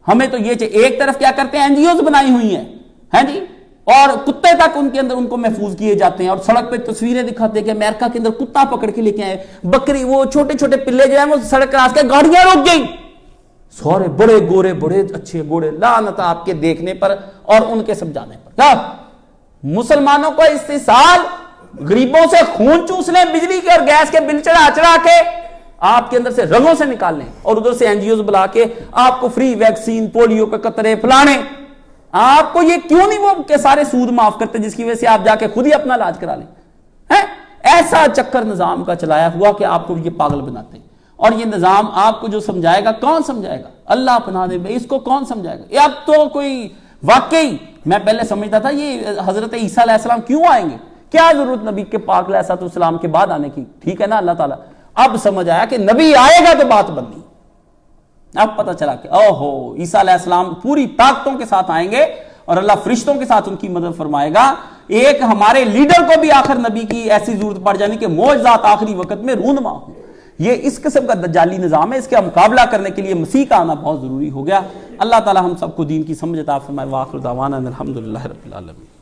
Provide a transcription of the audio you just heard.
ہمیں تو یہ چاہیے. ایک طرف کیا کرتے ہیں, این جی اوز بنائی ہوئی ہیں جی, اور کتے تک ان کے اندر ان کو محفوظ کیے جاتے ہیں, اور سڑک پہ تصویریں دکھاتے ہیں کہ امریکہ کے اندر کتا پکڑ کے لے کے آئے, بکری, وہ چھوٹے چھوٹے پلے جو ہیں وہ سڑک کراس کے گاڑیاں روک گئی, سورے بڑے گورے بڑے اچھے گھوڑے, لعنت آپ کے دیکھنے پر اور ان کے سمجھانے پر. کیا مسلمانوں کو استحصال, غریبوں سے خون چوس لیں, بجلی کے اور گیس کے بل چڑھا کے آپ کے اندر سے رگوں سے نکال لیں, اور ادھر سے این جی اوز بلا کے آپ کو فری ویکسین, پولیو کے قطرے پلانے. آپ کو یہ کیوں نہیں وہ کہ سارے سود معاف کرتے جس کی وجہ سے آپ جا کے خود ہی اپنا علاج کرا لیں؟ ایسا چکر نظام کا چلایا ہوا کہ آپ کو یہ پاگل بناتے ہیں. اور یہ نظام آپ کو جو سمجھائے گا, کون سمجھائے گا؟ اللہ پناہ دے, اس کو کون سمجھائے گا؟ یہ اب تو کوئی واقعی, میں پہلے سمجھتا تھا یہ حضرت عیسیٰ علیہ السلام کیوں آئیں گے, کیا ضرورت نبی کے پاک علیہ السلام کے بعد آنے کی, ٹھیک ہے نا اللہ تعالیٰ. اب سمجھ آیا کہ نبی آئے گا تو بات بننی. اب پتہ چلا کہ اوہو عیسیٰ علیہ السلام پوری طاقتوں کے ساتھ آئیں گے اور اللہ فرشتوں کے ساتھ ان کی مدد فرمائے گا. ایک ہمارے لیڈر کو بھی آخر نبی کی ایسی ضرورت پڑ جانی کہ معجزات آخری وقت میں رونما ہوں. یہ اس قسم کا دجالی نظام ہے, اس کا مقابلہ کرنے کے لیے مسیح کا آنا بہت ضروری ہو گیا. اللہ تعالی ہم سب کو دین کی سمجھ عطا فرمائے. وآخر دعوانا الحمدللہ رب العالمین.